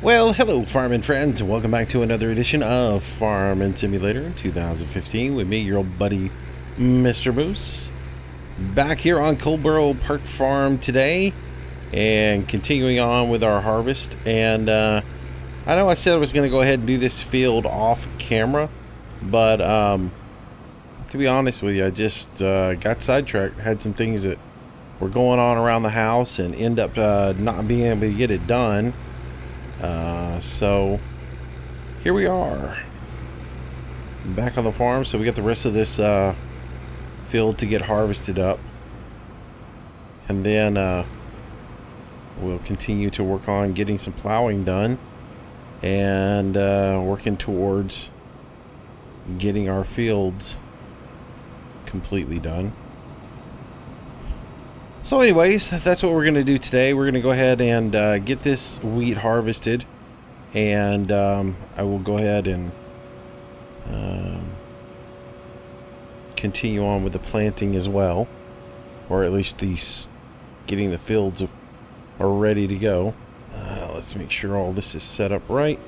Well, hello farming friends, and welcome back to another edition of Farming Simulator 2015 with me, your old buddy, Mr. Moose. Back here on Coldborough Park Farm today, and continuing on with our harvest. And I know I said I was going to go ahead and do this field off camera, but to be honest with you, I just got sidetracked, had some things that were going on around the house, and end up not being able to get it done. So here we are back on the farm. So we got the rest of this field to get harvested up, and then we'll continue to work on getting some plowing done and working towards getting our fields completely done. So anyways, that's what we're going to do today. We're going to go ahead and get this wheat harvested, and I will go ahead and continue on with the planting as well, or at least getting the fields are ready to go. Let's make sure all this is set up right.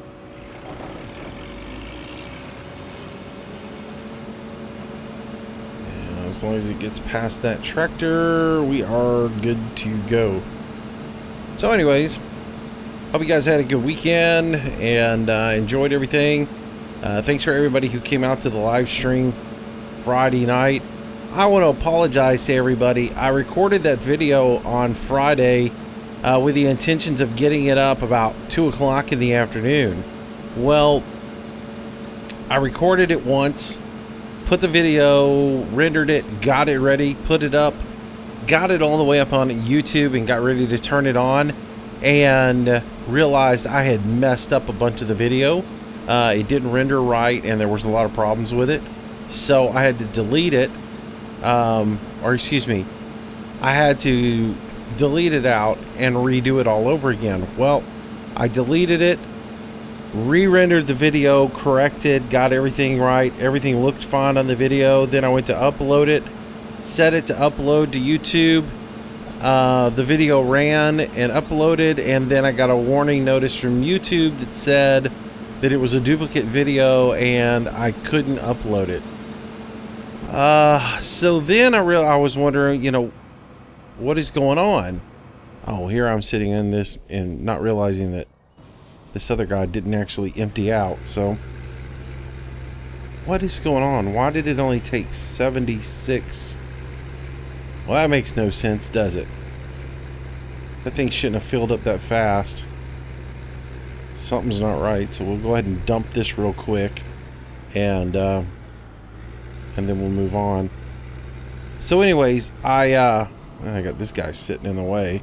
As long as it gets past that tractor, we are good to go. So anyways, hope you guys had a good weekend and enjoyed everything. Thanks for everybody who came out to the live stream Friday night. I want to apologize to everybody. I recorded that video on Friday with the intentions of getting it up about 2 o'clock in the afternoon. Well, I recorded it once, put the video, rendered it, got it ready, put it up, got it all the way up on YouTube, and got ready to turn it on, and realized I had messed up a bunch of the video. It didn't render right, and there was a lot of problems with it, so I had to delete it, or excuse me, I had to delete it out and redo it all over again. Well, I deleted it, re-rendered the video, corrected, got everything right, everything looked fine on the video. Then I went to upload it, set it to upload to YouTube. The video ran and uploaded, and then I got a warning notice from YouTube that said that it was a duplicate video and I couldn't upload it. So then I was wondering, you know, what is going on? Oh, here I'm sitting in this and not realizing that this other guy didn't actually empty out. So what is going on? Why did it only take 76? Well, that makes no sense, does it? That thing shouldn't have filled up that fast. Something's not right. So we'll go ahead and dump this real quick, and then we'll move on. So anyways, I got this guy sitting in the way.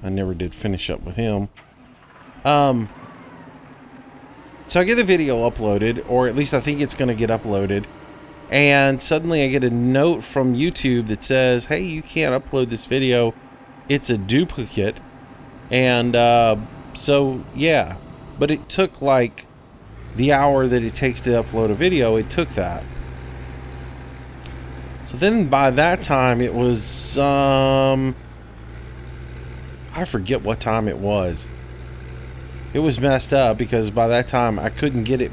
I never did finish up with him. So I get the video uploaded, or at least I think it's going to get uploaded, and suddenly I get a note from YouTube that says, hey, you can't upload this video, it's a duplicate. And so yeah, but it took like the hour that it takes to upload a video, it took that. So then by that time it was I forget what time it was. It was messed up because by that time I couldn't get it.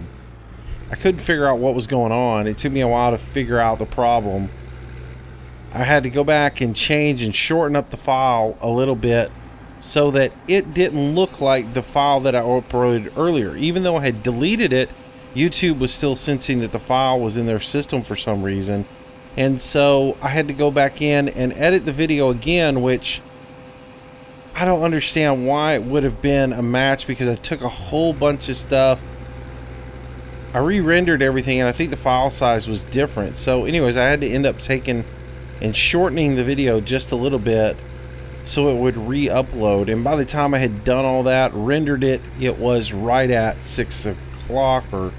I couldn't figure out what was going on. It took me a while to figure out the problem. I had to go back and change and shorten up the file a little bit so that it didn't look like the file that I uploaded earlier. Even though I had deleted it, YouTube was still sensing that the file was in their system for some reason. And so I had to go back in and edit the video again, which I don't understand why it would have been a match, because I took a whole bunch of stuff, I re-rendered everything, and I think the file size was different. So anyways, I had to end up taking and shortening the video just a little bit so it would re-upload. And by the time I had done all that, rendered it, it was right at 6 o'clock or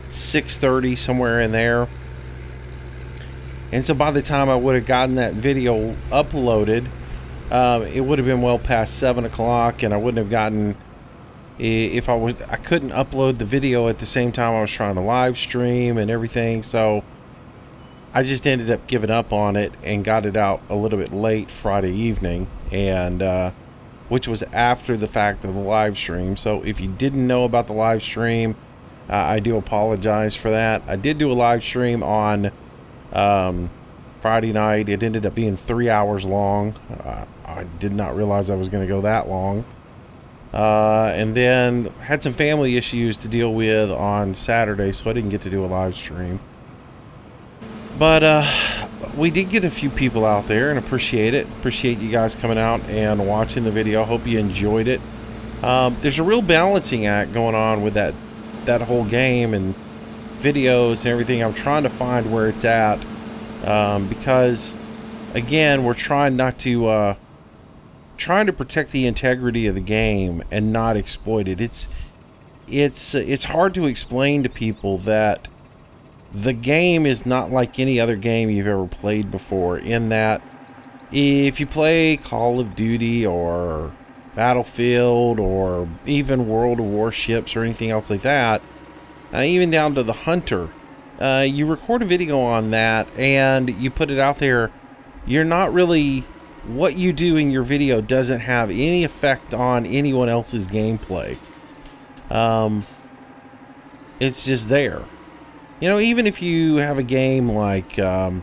6:30, somewhere in there. And so by the time I would have gotten that video uploaded, it would have been well past 7 o'clock, and I wouldn't have gotten, I couldn't upload the video at the same time I was trying to live stream and everything. So I just ended up giving up on it and got it out a little bit late Friday evening, and which was after the fact of the live stream. So if you didn't know about the live stream, I do apologize for that. I did do a live stream on Friday night. It ended up being 3 hours long. I did not realize I was going to go that long. And then had some family issues to deal with on Saturday, so I didn't get to do a live stream. But we did get a few people out there, and appreciate it. Appreciate you guys coming out and watching the video. Hope you enjoyed it. There's a real balancing act going on with that whole game and videos and everything. I'm trying to find where it's at, because again, we're trying to protect the integrity of the game and not exploit it. It's hard to explain to people that the game is not like any other game you've ever played before, in that if you play Call of Duty or Battlefield or even World of Warships or anything else like that, even down to the Hunter, you record a video on that and you put it out there, you're not really, what you do in your video doesn't have any effect on anyone else's gameplay. It's just there. You know, even if you have a game like WoW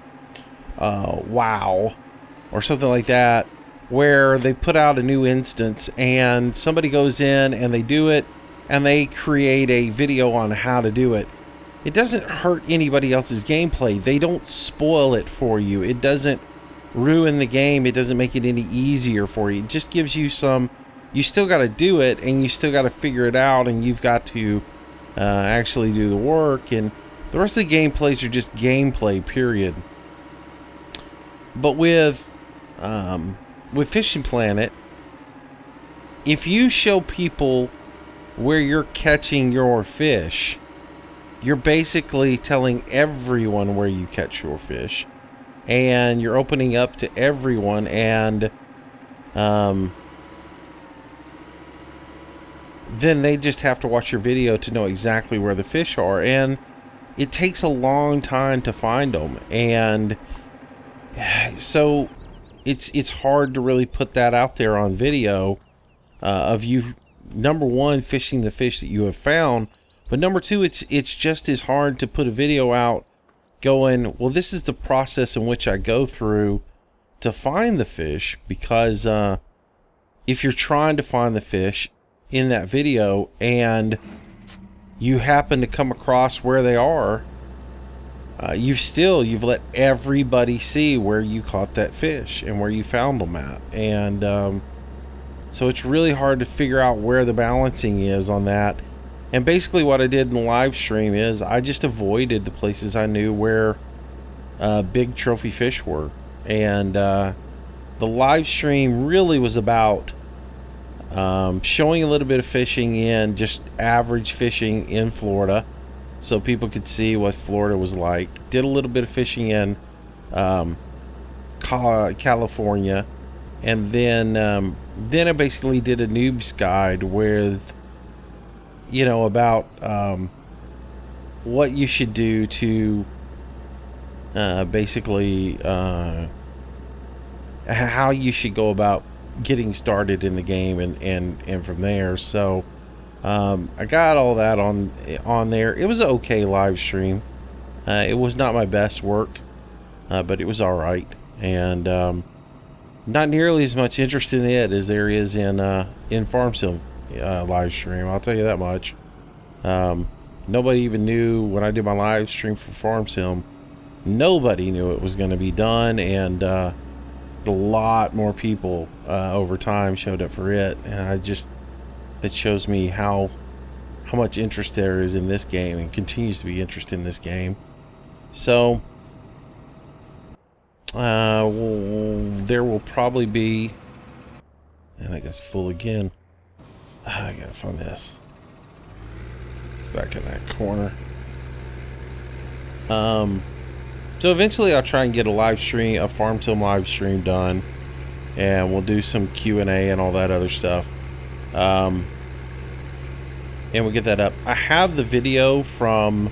or something like that, where they put out a new instance and somebody goes in and they do it and they create a video on how to do it, it doesn't hurt anybody else's gameplay. They don't spoil it for you. It doesn't ruin the game. It doesn't make it any easier for you. It just gives you some, you still got to do it and you still got to figure it out, and you've got to actually do the work, and the rest of the gameplays are just gameplay, period. But with Fishing Planet, if you show people where you're catching your fish, you're basically telling everyone where you catch your fish, and you're opening up to everyone, and then they just have to watch your video to know exactly where the fish are, and it takes a long time to find them, and so it's hard to really put that out there on video, of you, number one, fishing the fish that you have found, but number two, it's just as hard to put a video out going, well, this is the process in which I go through to find the fish, because if you're trying to find the fish in that video and you happen to come across where they are, you've let everybody see where you caught that fish and where you found them at, and so it's really hard to figure out where the balancing is on that. And basically what I did in the live stream is I just avoided the places I knew where big trophy fish were, and the live stream really was about showing a little bit of fishing in just average fishing in Florida, so people could see what Florida was like. Did a little bit of fishing in California, and then I basically did a noob's guide with, you know, about what you should do to basically how you should go about getting started in the game, and from there. So I got all that on there. It was an okay live stream. It was not my best work, but it was all right, and not nearly as much interest in it as there is in Farm Sim live stream, I'll tell you that much. Nobody even knew when I did my live stream for Farm Sim. Nobody knew it was going to be done, and a lot more people over time showed up for it, and it shows me how much interest there is in this game, and continues to be interest in this game. So there will probably be, and I guess full again. I gotta find this. It's back in that corner. So eventually I'll try and get a Farm Sim live stream done, and we'll do some Q&A and all that other stuff. And we'll get that up. I have the video from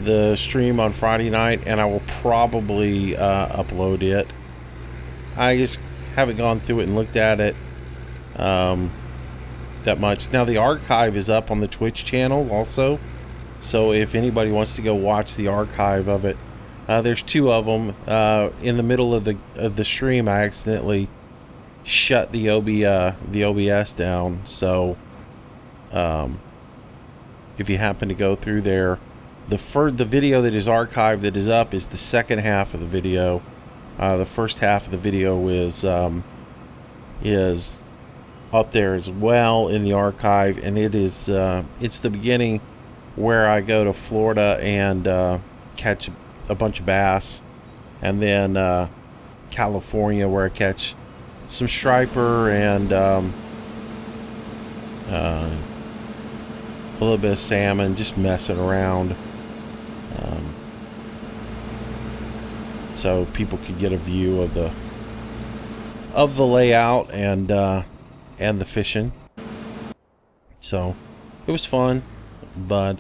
the stream on Friday night, and I will probably upload it. I just haven't gone through it and looked at it. that much. Now the archive is up on the Twitch channel also, so if anybody wants to go watch the archive of it, there's two of them. In the middle of the stream, I accidentally shut the OBS down, so if you happen to go through there, the video that is archived that is up is the second half of the video. The first half of the video is up there as well in the archive, and it's the beginning where I go to Florida and catch a bunch of bass, and then California where I catch some striper and a little bit of salmon, just messing around, so people could get a view of the layout and the fishing. So it was fun. But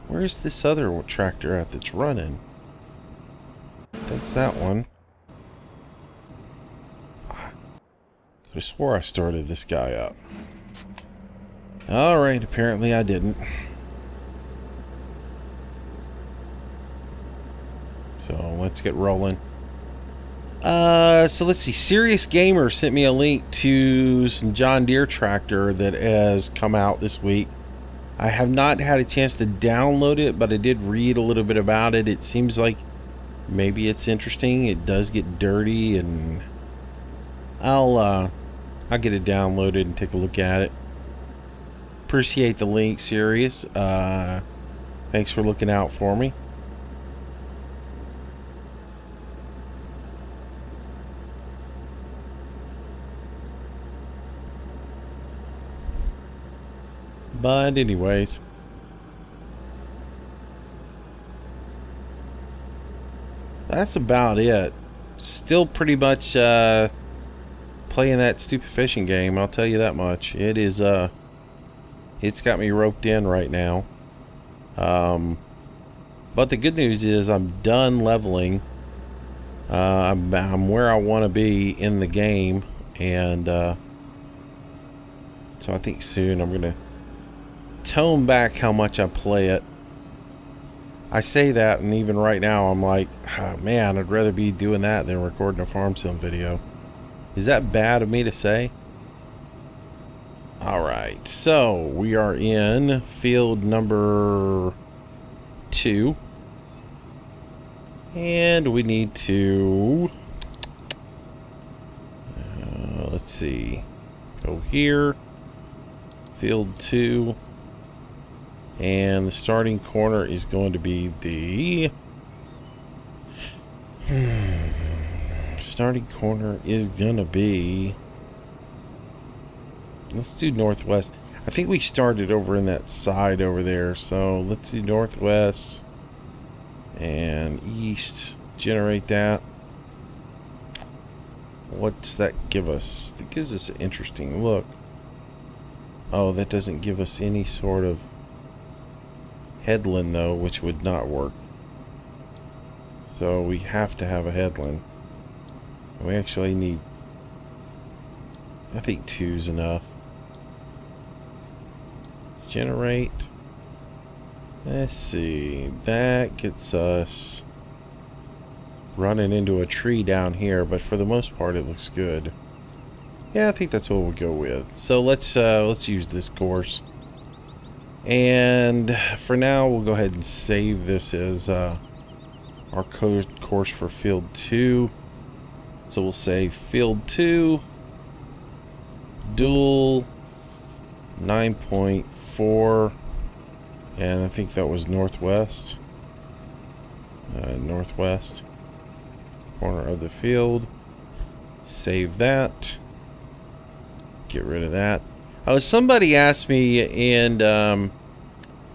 where's this other tractor at that's running? That's that one. Could have swore I started this guy up. Alright, apparently I didn't. So let's get rolling. So let's see. Serious Gamer sent me a link to some John Deere tractor that has come out this week. I have not had a chance to download it, but I did read a little bit about it. It seems like maybe it's interesting. It does get dirty, and I'll get it downloaded and take a look at it. Appreciate the link, Serious. Thanks for looking out for me. But anyways, that's about it. Still pretty much playing that stupid fishing game, I'll tell you that much. It is it's got me roped in right now. But the good news is I'm done leveling. I'm where I want to be in the game, and so I think soon I'm gonna tone back how much I play it. I say that, and even right now I'm like, oh, man, I'd rather be doing that than recording a farm sim video. Is that bad of me to say? Alright, so we are in field number 2, and we need to let's see, go here, field 2. And the starting corner is going to be the starting corner is gonna be, let's do northwest. I think we started over in that side over there, so let's do northwest and east. Generate that. What does that give us? That gives us an interesting look. Oh, that doesn't give us any sort of headland though, which would not work. So we have to have a headland. We actually need, I think 2's enough. Generate. Let's see, that gets us running into a tree down here, but for the most part it looks good. Yeah, I think that's what we'll go with. So let's use this course. And for now, we'll go ahead and save this as our course for field 2. So we'll say field 2, dual 9.4, and I think that was northwest. Northwest corner of the field. Save that. Get rid of that. Somebody asked me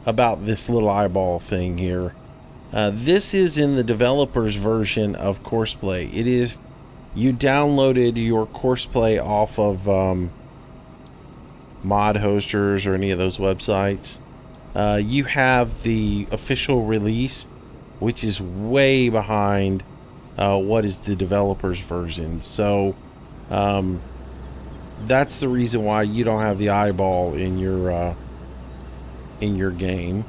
about this little eyeball thing here. This is in the developer's version of Courseplay. It is, you downloaded your Courseplay off of Mod Hosters or any of those websites. You have the official release, which is way behind what is the developer's version. So that's the reason why you don't have the eyeball in your game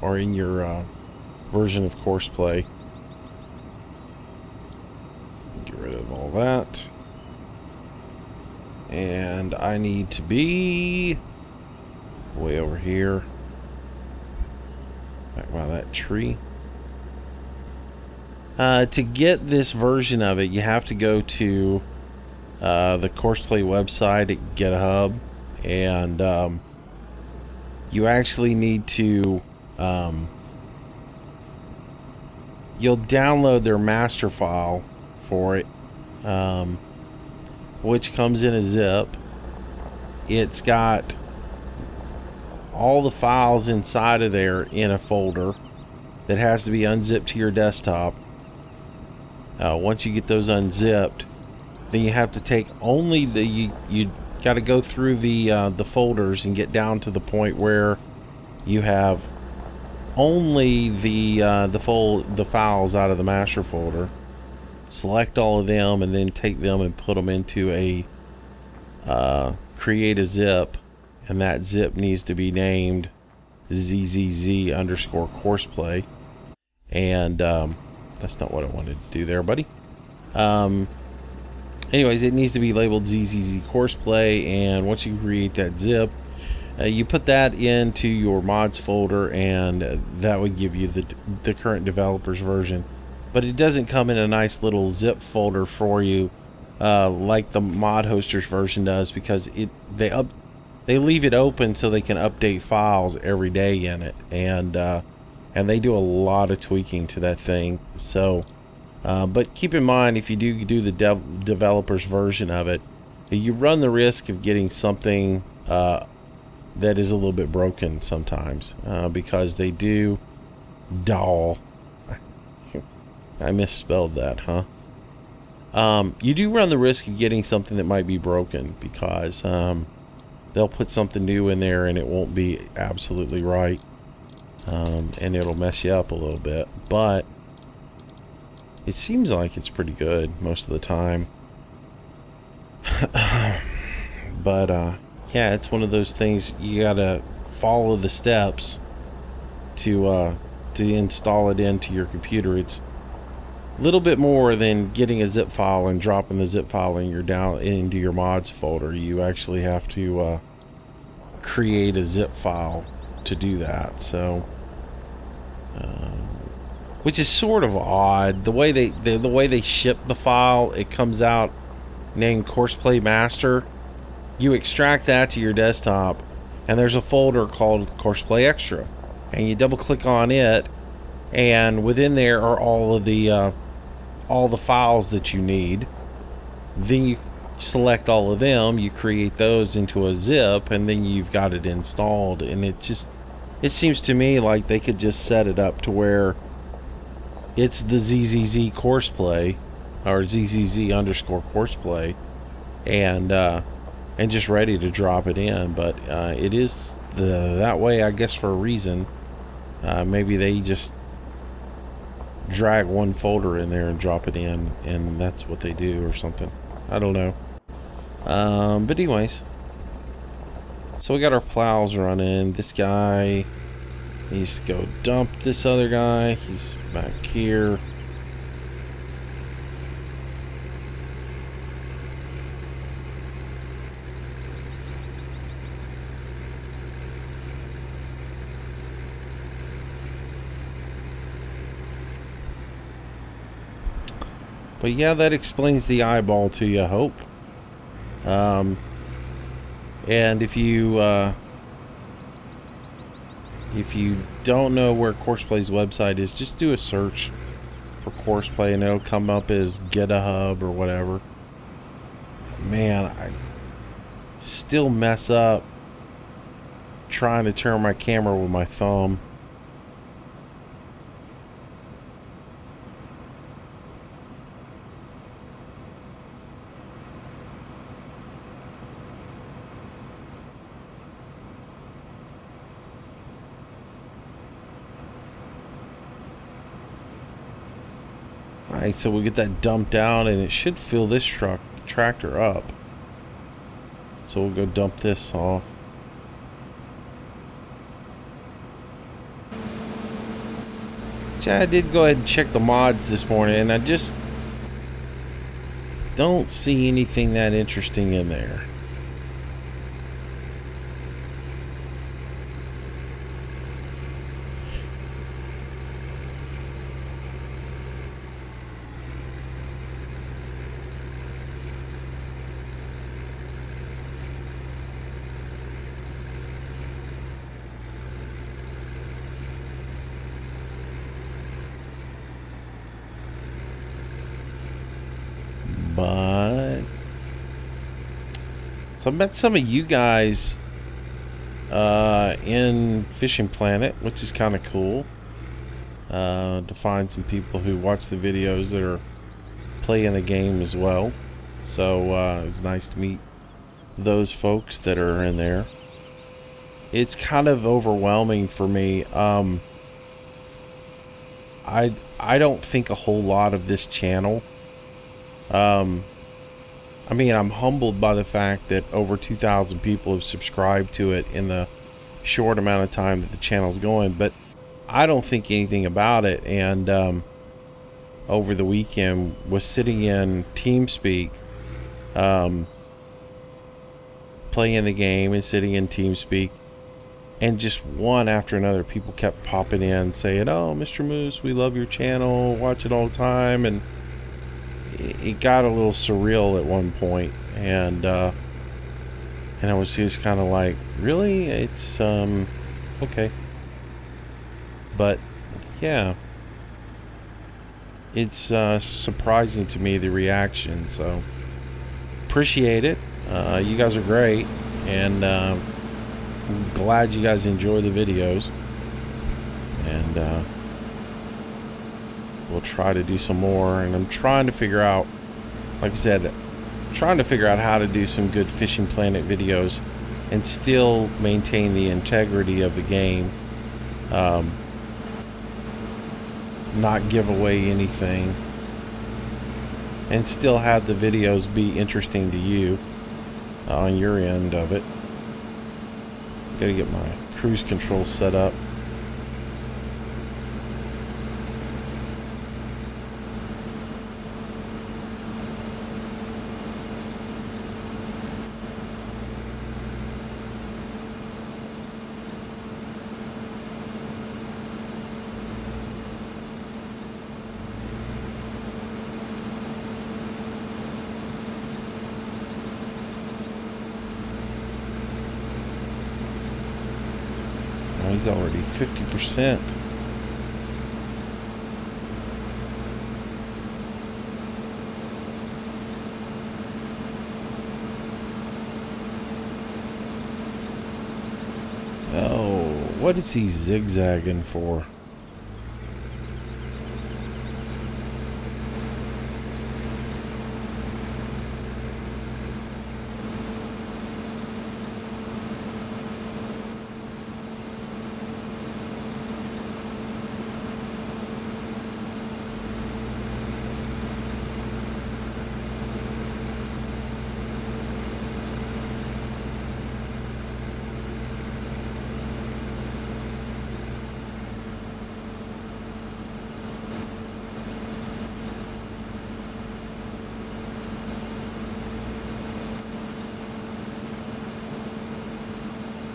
or in your version of Courseplay. Get rid of all that. And I need to be way over here, back by that tree. To get this version of it, you have to go to the Courseplay website at GitHub, and you actually need to you'll download their master file for it, which comes in a zip. It's got all the files inside of there in a folder that has to be unzipped to your desktop. Once you get those unzipped, then you have to take only the you got to go through the folders and get down to the point where you have only the files out of the master folder. Select all of them and then take them and put them into a create a zip, and that zip needs to be named zzz_courseplay. And that's not what I wanted to do there, buddy. Anyways, it needs to be labeled zzz_courseplay, and once you create that zip, you put that into your mods folder, and that would give you the current developer's version. But it doesn't come in a nice little zip folder for you like the mod hoster's version does, because they leave it open so they can update files every day in it, and they do a lot of tweaking to that thing. So but keep in mind, if you do the developer's version of it, you run the risk of getting something that is a little bit broken sometimes, because they do doll. I misspelled that, huh? You do run the risk of getting something that might be broken, because they'll put something new in there and it won't be absolutely right, and it'll mess you up a little bit. But it seems like it's pretty good most of the time. But yeah, it's one of those things you gotta follow the steps to install it into your computer. It's a little bit more than getting a zip file and dropping the zip file into your mods folder. You actually have to create a zip file to do that. So which is sort of odd. The way they ship the file, it comes out named Courseplay Master. You extract that to your desktop, and there's a folder called Courseplay Extra, and you double click on it, and within there are all the files that you need. Then you select all of them, you create those into a zip, and then you've got it installed. And it seems to me like they could just set it up to where it's the zzz courseplay, or zzz_courseplay, and just ready to drop it in. But it is that way, I guess, for a reason. Maybe they just drag one folder in there and drop it in, and that's what they do or something. I don't know. But anyways, so we got our plows running. This guy needs to go dump this other guy. He's back here. But yeah, that explains the eyeball to you, I hope. And if you don't know where Courseplay's website is, just do a search for Courseplay and it'll come up as GitHub or whatever. Man, I still mess up trying to turn my camera with my thumb. Alright, so we'll get that dumped out, and it should fill this tractor up. So we'll go dump this off. I did go ahead and check the mods this morning, and I just don't see anything that interesting in there. But so I met some of you guys in Fishing Planet, which is kind of cool to find some people who watch the videos that are playing the game as well. So it was nice to meet those folks that are in there. It's kind of overwhelming for me. I don't think a whole lot of this channel. I mean, I'm humbled by the fact that over 2,000 people have subscribed to it in the short amount of time that the channel's going, but I don't think anything about it. And over the weekend was sitting in TeamSpeak, playing the game and sitting in TeamSpeak, and just one after another, people kept popping in saying, "Oh, Mistermoose, we love your channel, watch it all the time," and it got a little surreal at one point, and I was just kind of like, really? It's okay. But yeah, it's surprising to me, the reaction. So appreciate it. You guys are great, and I'm glad you guys enjoy the videos, and we'll try to do some more. And I'm trying to figure out, like I said, trying to figure out how to do some good Fishing Planet videos and still maintain the integrity of the game, not give away anything, and still have the videos be interesting to you on your end of it. Gotta get my cruise control set up. He's already 50%. Oh, what is he zigzagging for?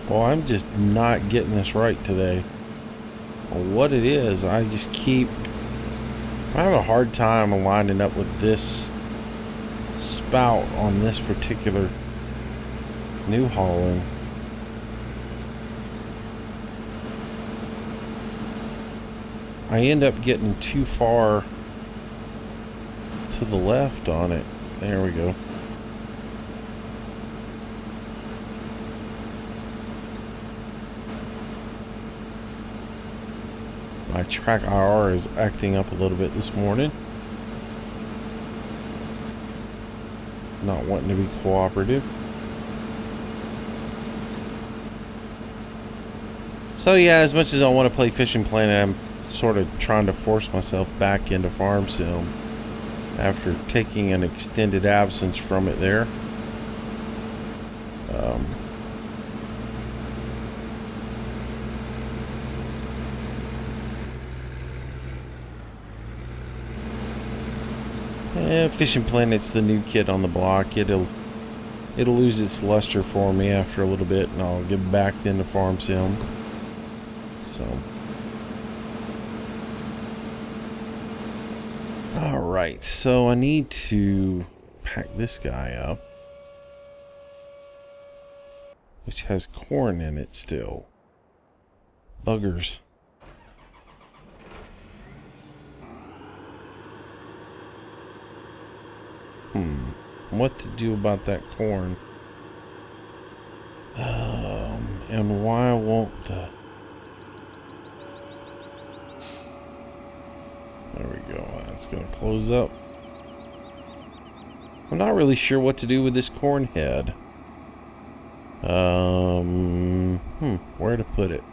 Well, I'm just not getting this right today. What it is, I just keep... I have a hard time lining up with this spout on this particular New Holland. I end up getting too far to the left on it. There we go. My track IR is acting up a little bit this morning. Not wanting to be cooperative. So yeah, as much as I want to play Fishing Planet, I'm sort of trying to force myself back into Farm Sim after taking an extended absence from it there. Fishing Planet's the new kid on the block. It'll lose its luster for me after a little bit, and I'll get back into Farm Sim. So, all right. So I need to pack this guy up, which has corn in it still. Buggers. What to do about that corn? And why won't the... There we go. That's going to close up. I'm not really sure what to do with this corn head. Where to put it?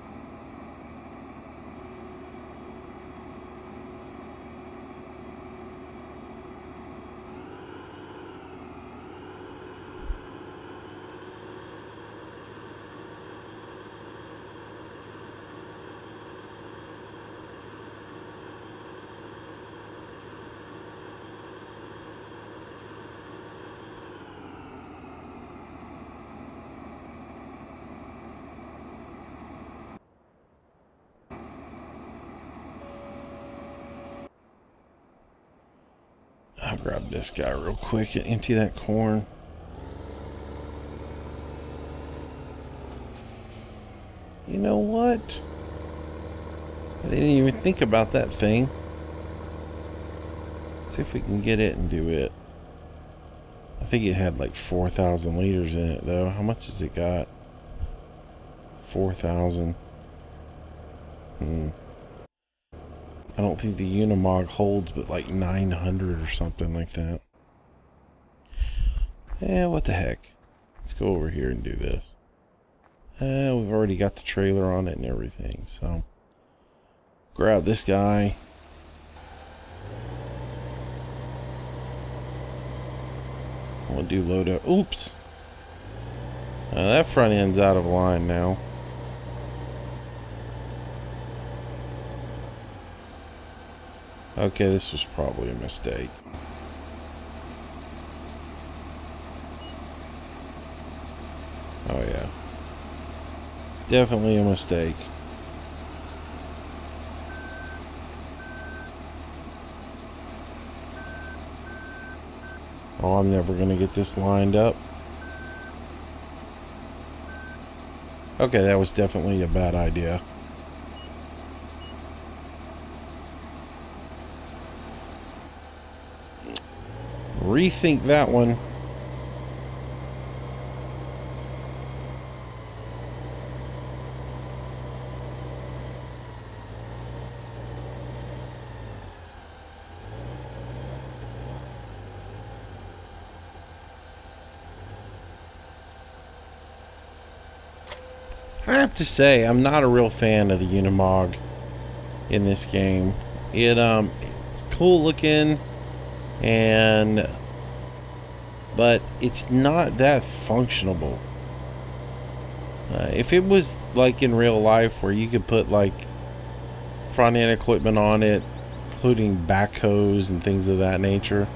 I'll grab this guy real quick and empty that corn. You know what? I didn't even think about that thing. See if we can get it and do it. I think it had like 4,000 liters in it though. How much has it got? 4,000. I don't think the Unimog holds but like 900 or something like that. What the heck. Let's go over here and do this. We've already got the trailer on it and everything, so grab this guy. We'll do load up. Oops! That front end's out of line now. Okay, this was probably a mistake. Oh yeah. Definitely a mistake. Oh, I'm never gonna get this lined up. Okay, that was definitely a bad idea. Rethink that one. I have to say, I'm not a real fan of the Unimog in this game. It's cool looking, but it's not that functional. If it was like in real life where you could put like front end equipment on it, including backhoes and things of that nature,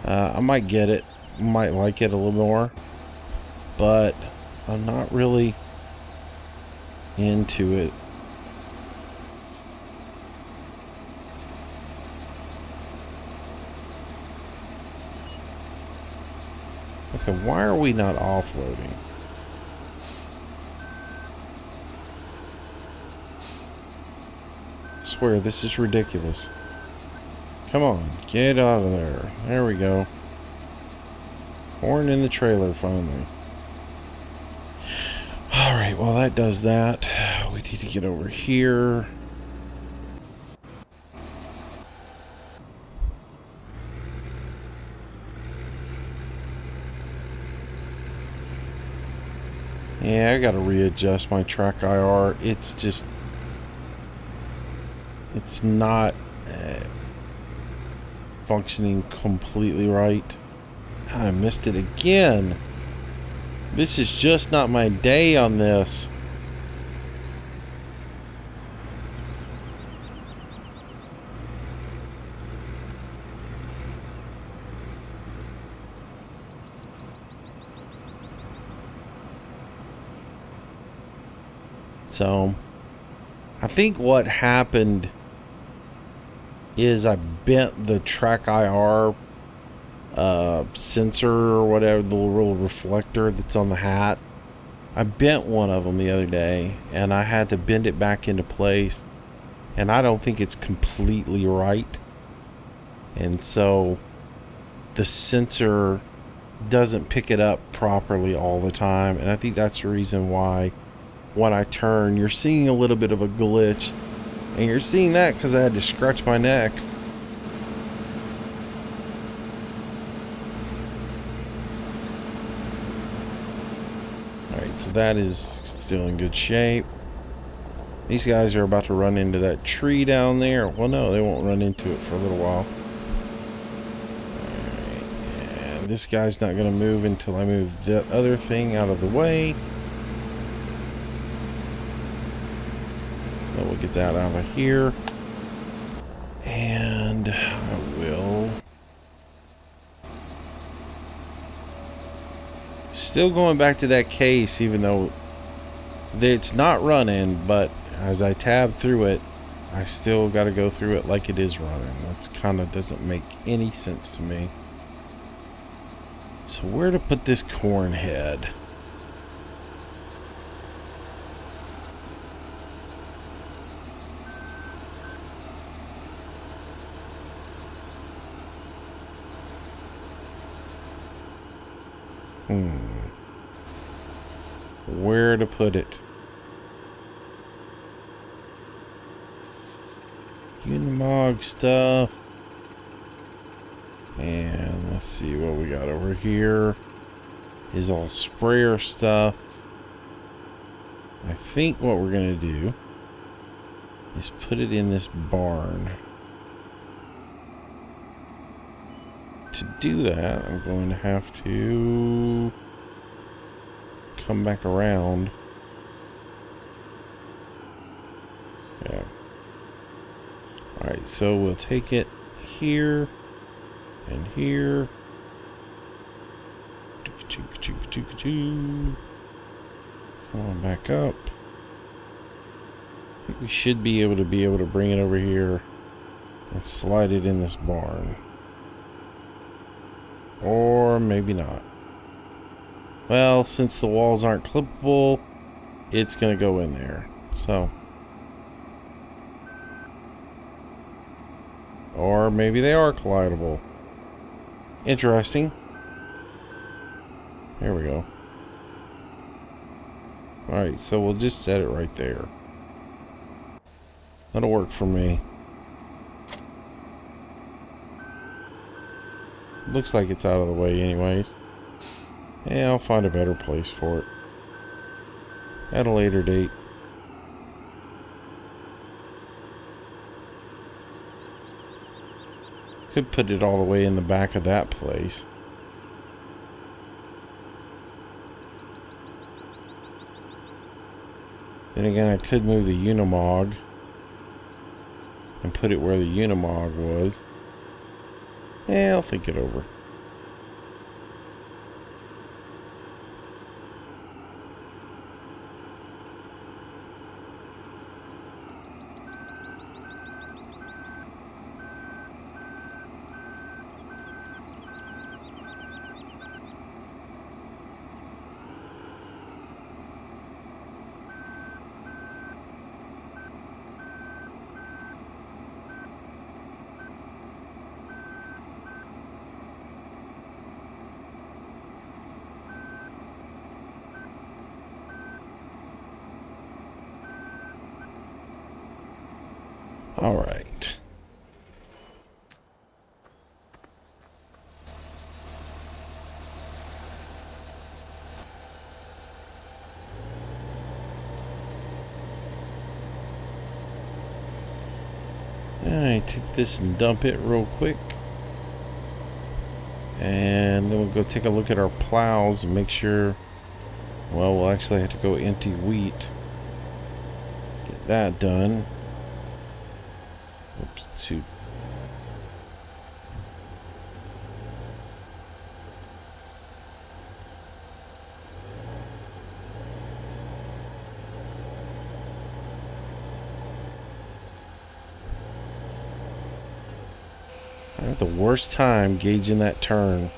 I might get it, might like it a little more, but I'm not really into it. Okay, why are we not offloading? I swear, this is ridiculous. Come on, get out of there. There we go. Corn in the trailer, finally. Alright, well that does that. We need to get over here. Yeah, I gotta readjust my track IR. It's just... it's not functioning completely right. I missed it again. This is just not my day on this. So, I think what happened is I bent the track IR sensor or whatever, the little reflector that's on the hat. I bent one of them the other day, and I had to bend it back into place, and I don't think it's completely right. And so the sensor doesn't pick it up properly all the time, and I think that's the reason why when I turn you're seeing a little bit of a glitch, and you're seeing that because I had to scratch my neck. Alright, so that is still in good shape. These guys are about to run into that tree down there. Well, no, they won't run into it for a little while. Alright, and this guy's not going to move until I move the other thing out of the way. So we'll get that out of here. And I will... Still going back to that case, even though it's not running, but as I tab through it, I still got to go through it like it is running. That's kind of doesn't make any sense to me. So where to put this corn head? Where to put it? Unimog stuff. And let's see what we got over here. Is all sprayer stuff. I think what we're going to do is put it in this barn. To do that, I'm going to have to come back around. Yeah. Alright, so we'll take it here and here. Come on back up. I think we should be able to bring it over here and slide it in this barn. Or maybe not. Well, since the walls aren't clippable, it's going to go in there. So. Or maybe they are collidable. Interesting. There we go. Alright, so we'll just set it right there. That'll work for me. Looks like it's out of the way anyways. Yeah, I'll find a better place for it at a later date. Could put it all the way in the back of that place. Then again, I could move the Unimog and put it where the Unimog was. Yeah, I'll think it over. All right. Alright, take this and dump it real quick. And then we'll go take a look at our plows and make sure Well, we'll actually have to go empty wheat. Get that done. Oops, two. I had the worst time gauging that turn.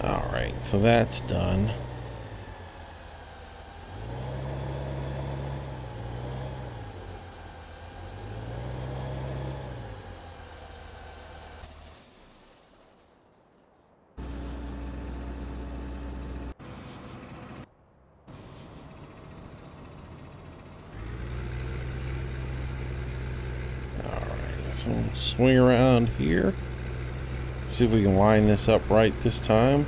Alright, so that's done. Alright, so we'll swing around here. See if we can line this up right this time.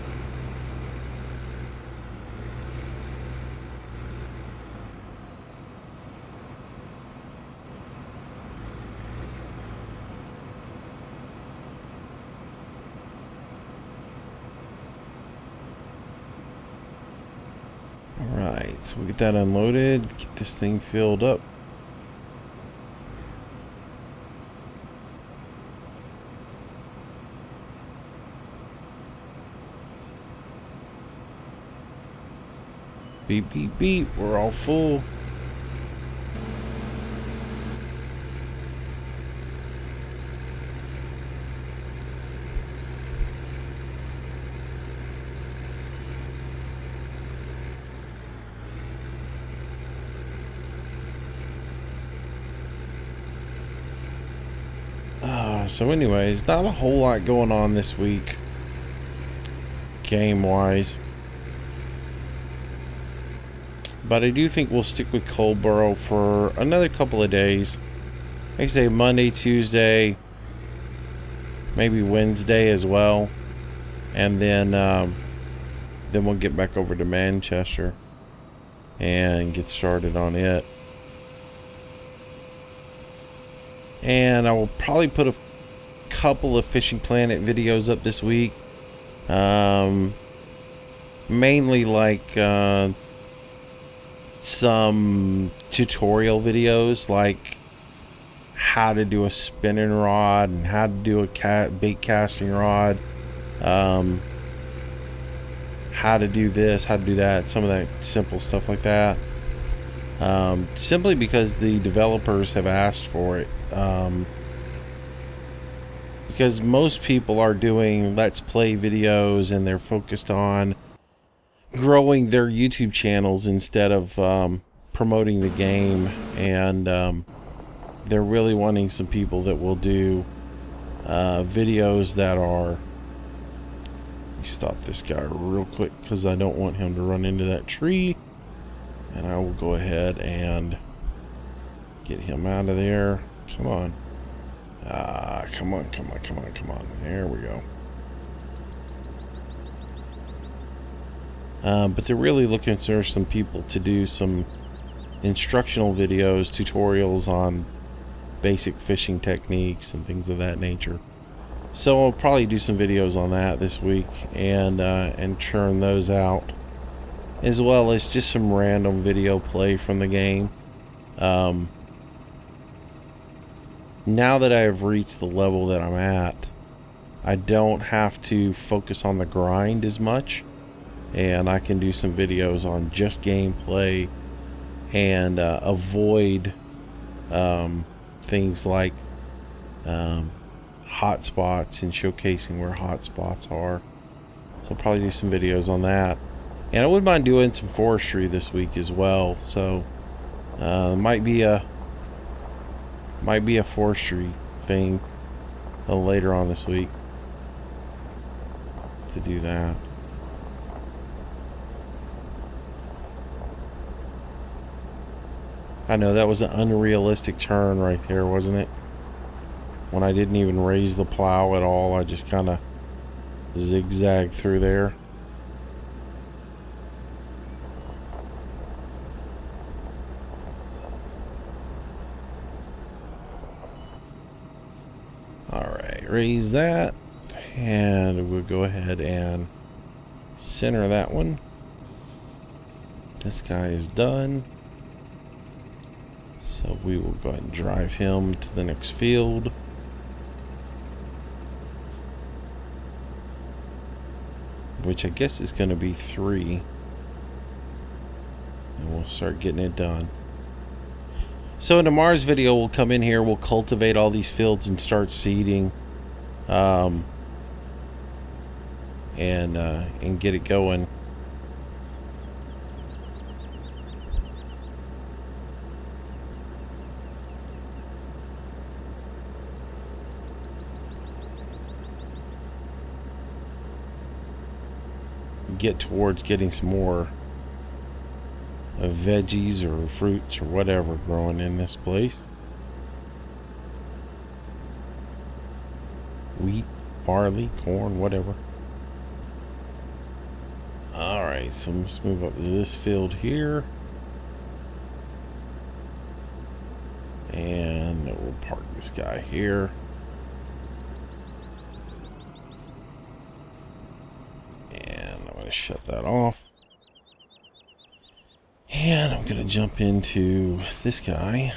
Alright, so we get that unloaded, get this thing filled up. Beep, beep, beep, we're all full. So anyways, not a whole lot going on this week, game-wise. But I do think we'll stick with Coldborough for another couple of days. Like I say, Monday, Tuesday, maybe Wednesday as well. And then we'll get back over to Manchester and get started on it. And I will probably put a couple of Fishing Planet videos up this week. Mainly like some tutorial videos, like how to do a spinning rod and how to do a bait casting rod, how to do this, how to do that, some of that simple stuff like that. Simply because the developers have asked for it. Because most people are doing Let's Play videos and they're focused on growing their YouTube channels instead of promoting the game, and they're really wanting some people that will do videos that are... Let me stop this guy real quick because I don't want him to run into that tree, and I will go ahead and get him out of there. Come on. Come on, come on, come on, come on. There we go. But they're really looking for some people to do some instructional videos, tutorials on basic fishing techniques and things of that nature. So I'll probably do some videos on that this week and churn those out, as well as just some random video play from the game. Now that I have reached the level that I'm at, I don't have to focus on the grind as much, and I can do some videos on just gameplay and avoid things like hotspots and showcasing where hotspots are. So I'll probably do some videos on that, and I wouldn't mind doing some forestry this week as well. So might be a forestry thing later on this week to do that. I know that was an unrealistic turn right there, wasn't it? When I didn't even raise the plow at all, I just kind of zigzagged through there. Alright, raise that, and we'll go ahead and center that one. This guy is done. So we will go ahead and drive him to the next field. Which I guess is going to be 3. And we'll start getting it done. So in tomorrow's video, we'll come in here, we'll cultivate all these fields and start seeding. And get it going. Get towards getting some more veggies or fruits or whatever growing in this place. Wheat, barley, corn, whatever. Alright, so let's move up to this field here. And we'll park this guy here. Shut that off, and I'm gonna jump into this guy.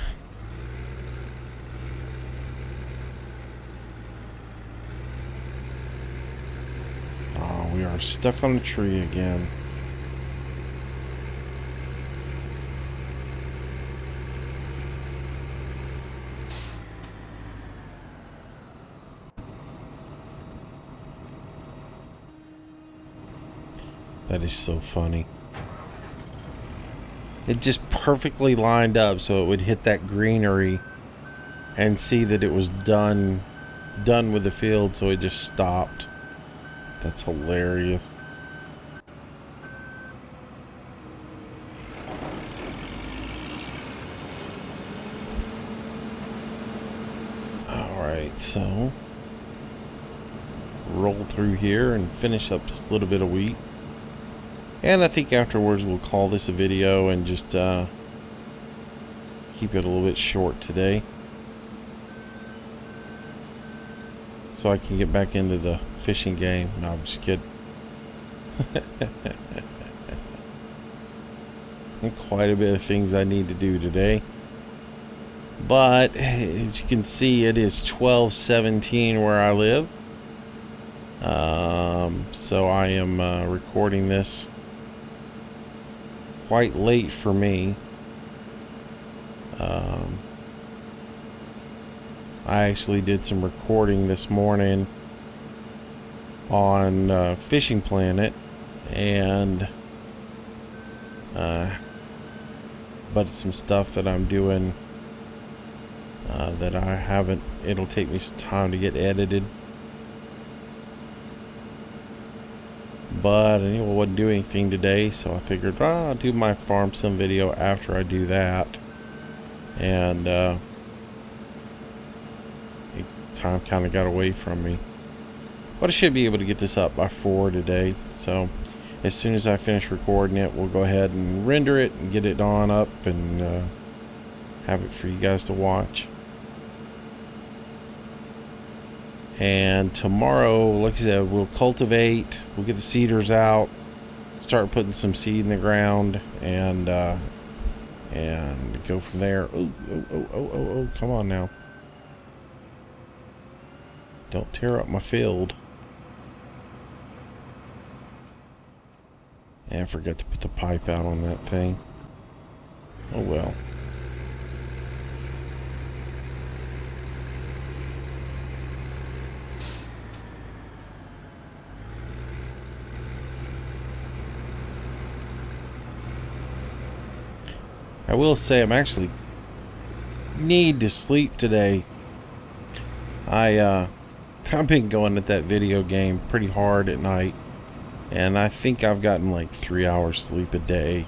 Oh, we are stuck on a tree again. That is so funny. It just perfectly lined up so it would hit that greenery and see that it was done with the field, so it just stopped. That's hilarious. Alright, so roll through here and finish up just a little bit of wheat. And I think afterwards we'll call this a video and just keep it a little bit short today, so I can get back into the fishing game. No, I'm just kidding. Quite a bit of things I need to do today. But as you can see, it is 12:17 where I live. So I am recording this quite late for me. I actually did some recording this morning on Fishing Planet, and but it's some stuff that I'm doing that I haven't, it'll take me some time to get edited. But anyway, I wasn't doing anything today, so I figured, I'll do my farm sim video after I do that. And time kind of got away from me. But I should be able to get this up by 4 today. So as soon as I finish recording it, we'll go ahead and render it and get it on up and have it for you guys to watch. And tomorrow, like I said, we'll cultivate, we'll get the seeders out, start putting some seed in the ground, and go from there. Oh, come on now. Don't tear up my field. And I forgot to put the pipe out on that thing. Oh well. I will say I'm actually need to sleep today. I I've been going at that video game pretty hard at night, and I think I've gotten like 3 hours sleep a day,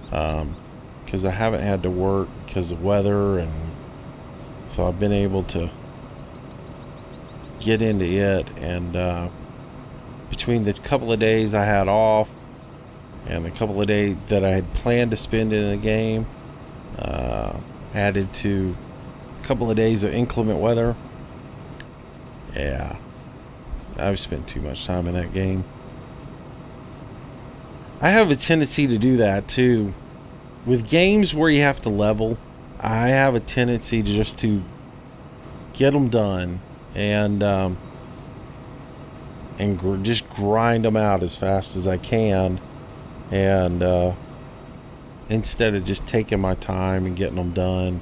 because I haven't had to work because of weather, and so I've been able to get into it. And between the couple of days I had off and the couple of days that I had planned to spend in the game, added to a couple of days of inclement weather, yeah, I've spent too much time in that game. I have a tendency to do that too. With games where you have to level, I have a tendency to just to get them done and just grind them out as fast as I can, and instead of just taking my time and getting them done.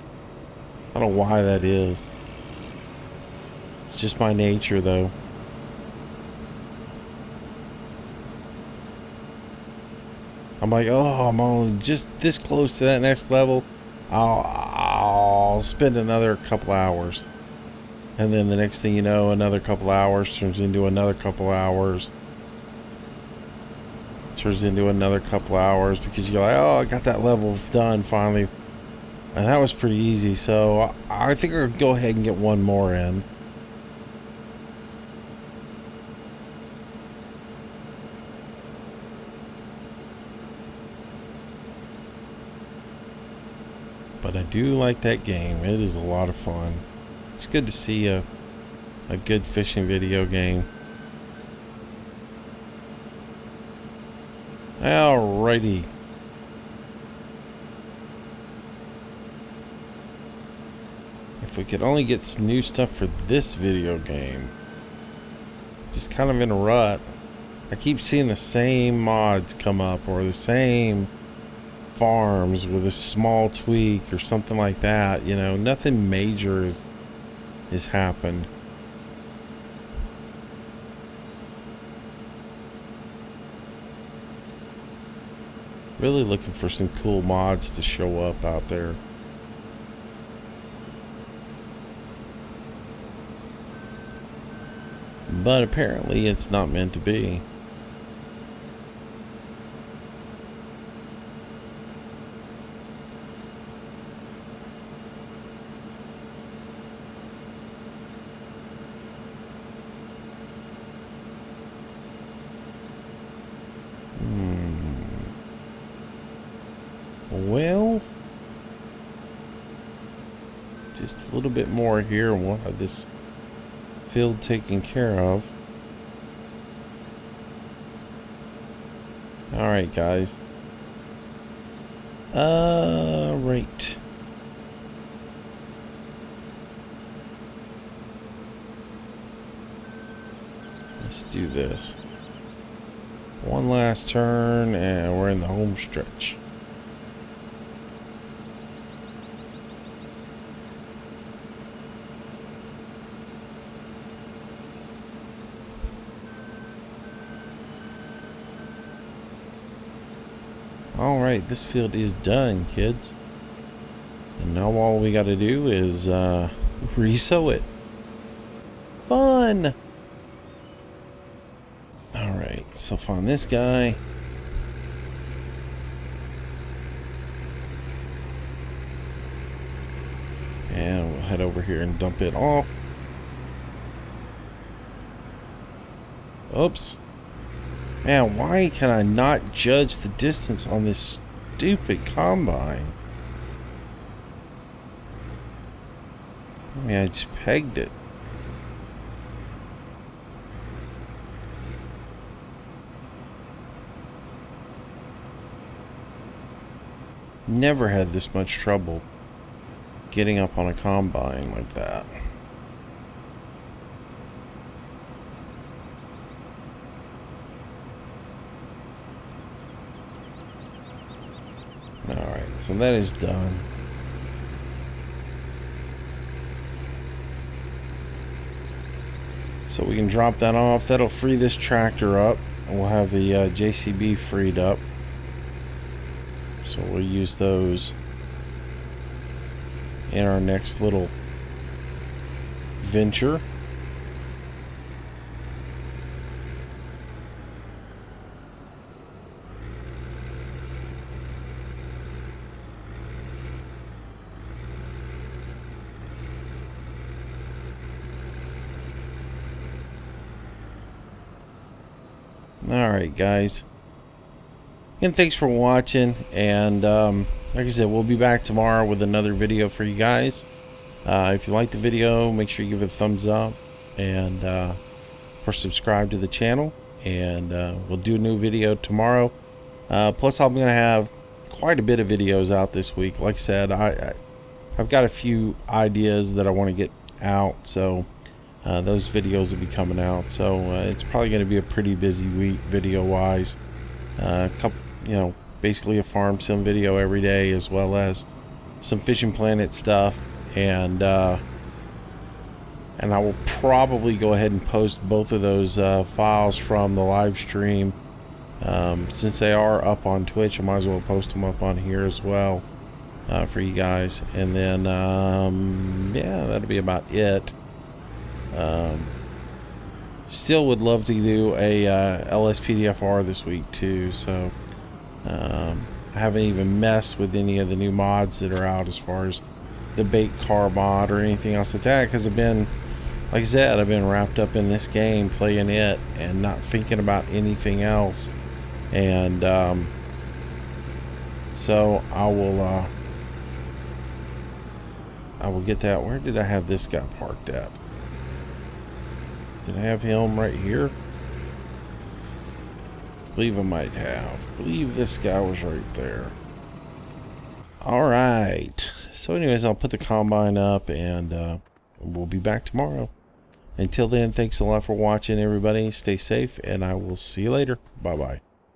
I don't know why that is. It's just my nature, though. I'm like, oh, I'm only just this close to that next level. I'll spend another couple hours. And then the next thing you know, another couple hours turns into another couple hours. Turns into another couple hours because you're like, oh, I got that level done finally. And that was pretty easy. So I think I'll go ahead and get one more in. But I do like that game. It is a lot of fun. It's good to see a good fishing video game. Alrighty. If we could only get some new stuff for this video game. Just kind of in a rut. I keep seeing the same mods come up, or the same farms with a small tweak or something like that. You know, nothing major has happened. Really looking for some cool mods to show up out there. But apparently it's not meant to be. Well, just a little bit more here and we'll have this field taken care of. Alright, guys. Right. Let's do this. One last turn and we're in the home stretch. Alright, this field is done, kids. And now all we gotta do is re-sow it. Fun! Alright, so find this guy. And we'll head over here and dump it off. Oops. Man, why can I not judge the distance on this stupid combine? I mean, I just pegged it. Never had this much trouble getting up on a combine like that. Alright, so that is done. So we can drop that off. That'll free this tractor up. And we'll have the JCB freed up. So we'll use those in our next little venture. Alright, guys. And thanks for watching. And like I said, we'll be back tomorrow with another video for you guys. If you like the video, make sure you give it a thumbs up. And or subscribe to the channel. And we'll do a new video tomorrow. Plus, I'm going to have quite a bit of videos out this week. Like I said, I've got a few ideas that I want to get out. So those videos will be coming out. So it's probably going to be a pretty busy week video-wise. Couple, basically a farm sim video every day, as well as some Fishing Planet stuff, and I will probably go ahead and post both of those files from the live stream. Since they are up on Twitch, I might as well post them up on here as well for you guys. And then yeah, that'll be about it. Still would love to do a LSPDFR this week too, so I haven't even messed with any of the new mods that are out as far as the bait car mod or anything else like that, because I've been, like I said, I've been wrapped up in this game playing it and not thinking about anything else. And so I will get that. Where did I have this guy parked at? Did I have him right here? I believe I might have. I believe this guy was right there. Alright. So anyways, I'll put the combine up, and we'll be back tomorrow. Until then, thanks a lot for watching, everybody. Stay safe, and I will see you later. Bye-bye.